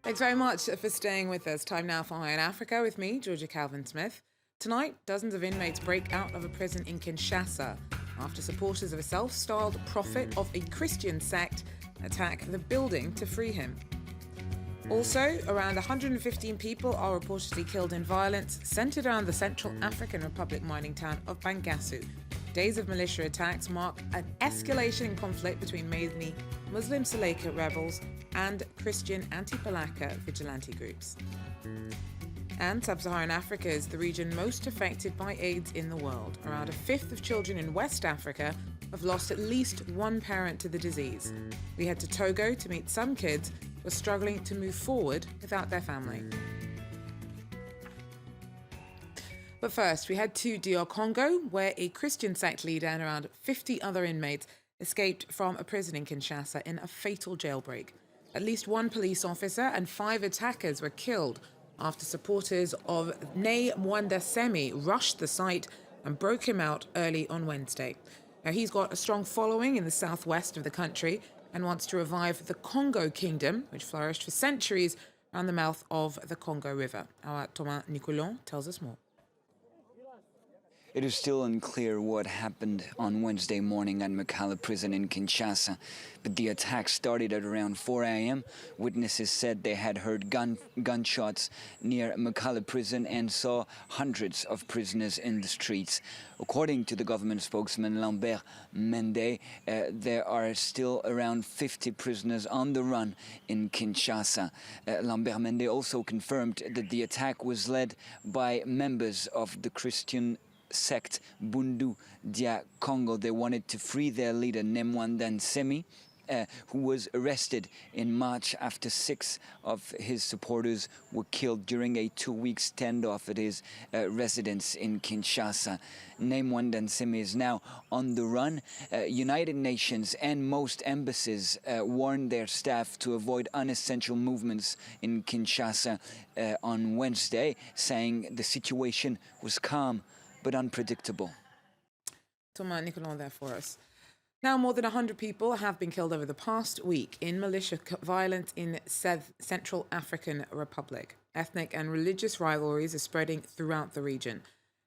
Thanks very much for staying with us. Time now for Eye on Africa with me, Georgia Calvin-Smith. Tonight, dozens of inmates break out of a prison in Kinshasa after supporters of a self-styled prophet of a Christian sect attack the building to free him. Also, around 115 people are reportedly killed in violence centered around the Central African Republic mining town of Bangassou. Days of militia attacks mark an escalation in conflict between mainly Muslim Seleka rebels and Christian anti-Balaka vigilante groups. And Sub-Saharan Africa is the region most affected by AIDS in the world. Around a fifth of children in West Africa have lost at least one parent to the disease. We head to Togo to meet some kids who are struggling to move forward without their family. But first, we head to DR Congo, where a Christian sect leader and around 50 other inmates escaped from a prison in Kinshasa in a fatal jailbreak. At least one police officer and 5 attackers were killed after supporters of Nay Mwandasemi rushed the site and broke him out early on Wednesday. Now, he's got a strong following in the southwest of the country and wants to revive the Congo kingdom, which flourished for centuries around the mouth of the Congo River. Our Thomas Nicolon tells us more. It is still unclear what happened on Wednesday morning at Makala prison in Kinshasa, but the attack started at around 4 a.m. Witnesses said they had heard gunshots near Makala prison and saw hundreds of prisoners in the streets. According to the government spokesman Lambert Mende, there are still around 50 prisoners on the run in Kinshasa. Lambert Mende also confirmed that the attack was led by members of the Christian sect Bundu dia Congo. They wanted to free their leader Nemwandansemi, who was arrested in March after 6 of his supporters were killed during a 2-week standoff at his residence in Kinshasa. Nemwandansemi is now on the run. United Nations and most embassies warned their staff to avoid unessential movements in Kinshasa on Wednesday, saying the situation was calm but unpredictable. Thomas Nicolon there for us. Now, more than 100 people have been killed over the past week in militia violence in Central African Republic. Ethnic and religious rivalries are spreading throughout the region.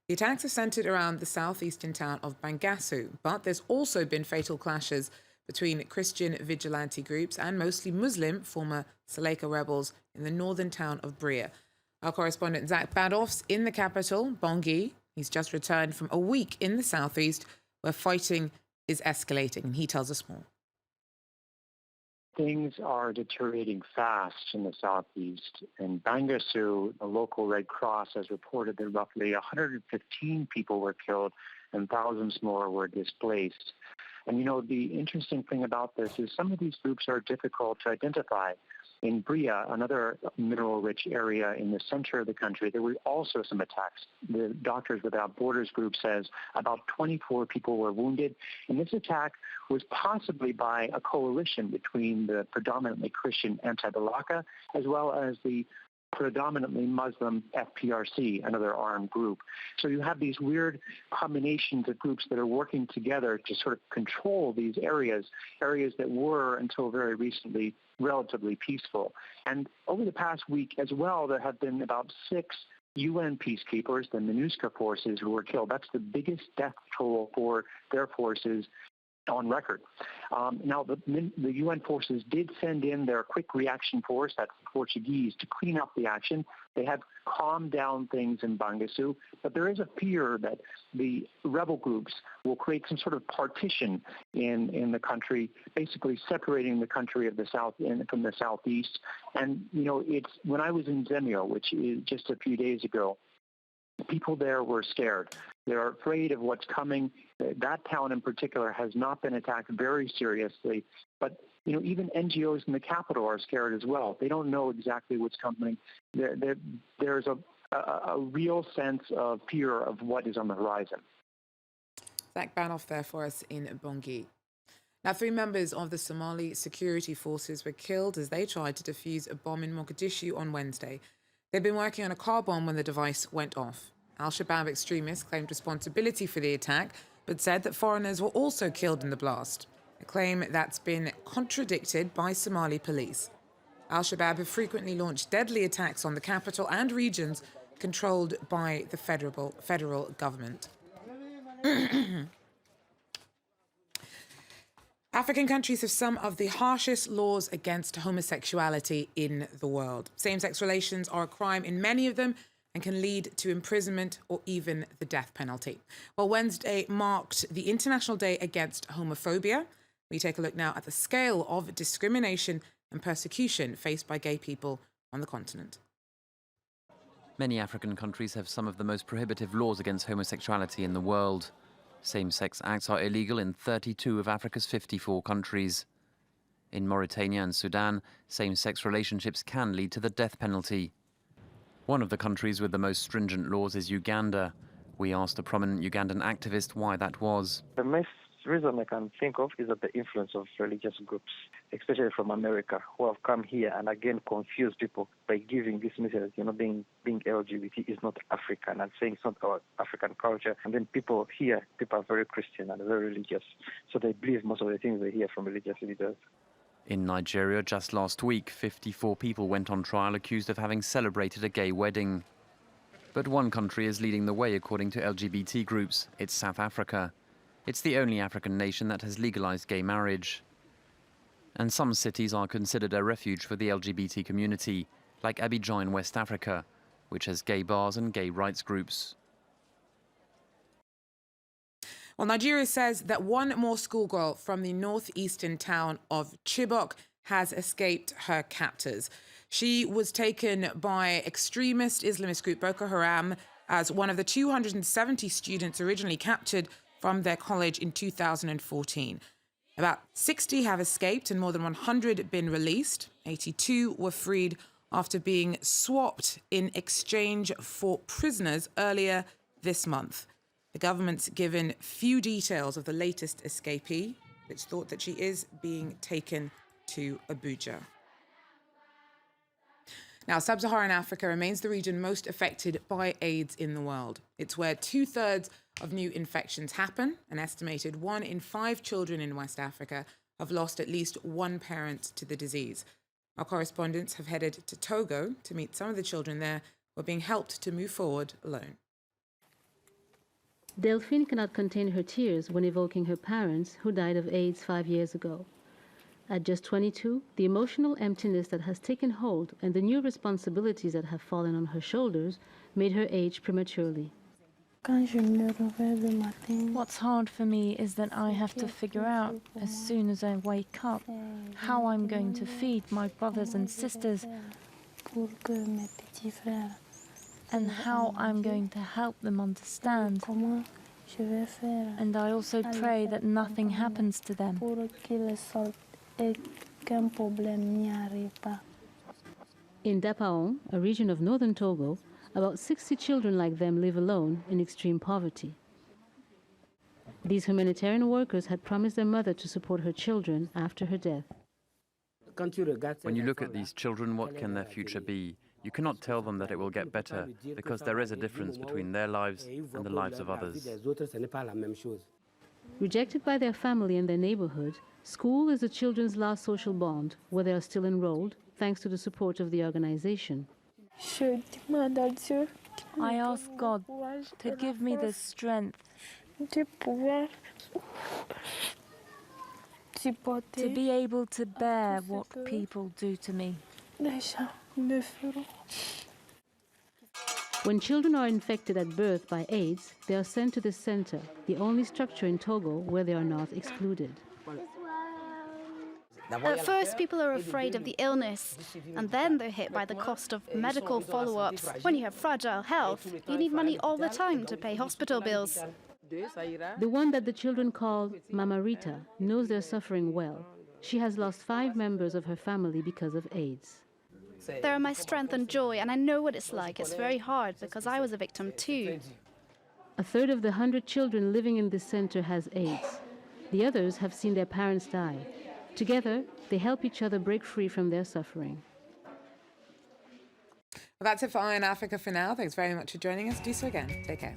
The attacks are centered around the southeastern town of Bangassou, but there's also been fatal clashes between Christian vigilante groups and mostly Muslim former Seleka rebels in the northern town of Bria. Our correspondent Zach Badoff's in the capital, Bangui. He's just returned from a week in the southeast where fighting is escalating, and he tells us more. Things are deteriorating fast in the southeast. In Bangassou, the local Red Cross has reported that roughly 115 people were killed and thousands more were displaced. And, the interesting thing about this is some of these groups are difficult to identify. In Bria, another mineral-rich area in the center of the country, there were also some attacks. The Doctors Without Borders group says about 24 people were wounded, and this attack was possibly by a coalition between the predominantly Christian anti-Balaka as well as the predominantly Muslim FPRC, another armed group. So you have these weird combinations of groups that are working together to sort of control these areas that were, until very recently, relatively peaceful. And over the past week as well, there have been about 6 UN peacekeepers, the MINUSCA forces, who were killed. That's the biggest death toll for their forces on record. Now, the UN forces did send in their quick reaction force, that's Portuguese, to clean up the action. They have calmed down things in Bangassou, but there is a fear that the rebel groups will create some sort of partition in the country, basically separating the country of the south from the southeast. And, it's when I was in Zemio, which is just a few days ago, people there were scared. They're afraid of what's coming. That town in particular has not been attacked very seriously, but even NGOs in the capital are scared as well. They don't know exactly what's coming. There's a real sense of fear of what is on the horizon. Zach Banoff there for us in Bangui. Now, 3 members of the Somali security forces were killed as they tried to defuse a bomb in Mogadishu on Wednesday. They'd been working on a car bomb when the device went off. Al-Shabaab extremists claimed responsibility for the attack, but said that foreigners were also killed in the blast, a claim that's been contradicted by Somali police. Al-Shabaab have frequently launched deadly attacks on the capital and regions controlled by the federal government. African countries have some of the harshest laws against homosexuality in the world. Same-sex relations are a crime in many of them and can lead to imprisonment or even the death penalty. Well, Wednesday marked the International Day Against Homophobia. We take a look now at the scale of discrimination and persecution faced by gay people on the continent. Many African countries have some of the most prohibitive laws against homosexuality in the world. Same-sex acts are illegal in 32 of Africa's 54 countries. In Mauritania and Sudan, same-sex relationships can lead to the death penalty. One of the countries with the most stringent laws is Uganda. We asked a prominent Ugandan activist why that was. The most reason I can think of is that the influence of religious groups, especially from America, who have come here and again confuse people by giving this message, being LGBT is not African and saying it's not our African culture. And then people are very Christian and very religious. So they believe most of the things they hear from religious leaders. In Nigeria, just last week, 54 people went on trial accused of having celebrated a gay wedding. But one country is leading the way according to LGBT groups. It's South Africa. It's the only African nation that has legalized gay marriage. And some cities are considered a refuge for the LGBT community, like Abidjan in West Africa, which has gay bars and gay rights groups. Well, Nigeria says that one more schoolgirl from the northeastern town of Chibok has escaped her captors. She was taken by extremist Islamist group Boko Haram as one of the 270 students originally captured from their college in 2014. About 60 have escaped and more than 100 been released. 82 were freed after being swapped in exchange for prisoners earlier this month. The government's given few details of the latest escapee. It's thought that she is being taken to Abuja. Now, Sub-Saharan Africa remains the region most affected by AIDS in the world. It's where 2/3 of new infections happen. An estimated 1 in 5 children in West Africa have lost at least one parent to the disease. Our correspondents have headed to Togo to meet some of the children there who are being helped to move forward alone. Delphine cannot contain her tears when evoking her parents who died of AIDS 5 years ago. At just 22, the emotional emptiness that has taken hold and the new responsibilities that have fallen on her shoulders made her age prematurely. What's hard for me is that I have to figure out, as soon as I wake up, how I'm going to feed my brothers and sisters and how I'm going to help them understand. And I also pray that nothing happens to them. In Dapaon, a region of northern Togo, about 60 children like them live alone in extreme poverty. These humanitarian workers had promised their mother to support her children after her death. When you look at these children, what can their future be? You cannot tell them that it will get better, because there is a difference between their lives and the lives of others. Rejected by their family and their neighborhood, school is the children's last social bond, where they are still enrolled, thanks to the support of the organization. I ask God to give me the strength to be able to bear what people do to me. When children are infected at birth by AIDS, they are sent to this center, the only structure in Togo where they are not excluded. At first, people are afraid of the illness, and then they're hit by the cost of medical follow-ups. When you have fragile health, you need money all the time to pay hospital bills. The one that the children call Mama Rita knows they're suffering well. She has lost 5 members of her family because of AIDS. They're my strength and joy, and I know what it's like. It's very hard because I was a victim too. A third of the 100 children living in this center has AIDS. The others have seen their parents die. Together, they help each other break free from their suffering. Well, that's it for Eye on Africa for now. Thanks very much for joining us. Do so again. Take care.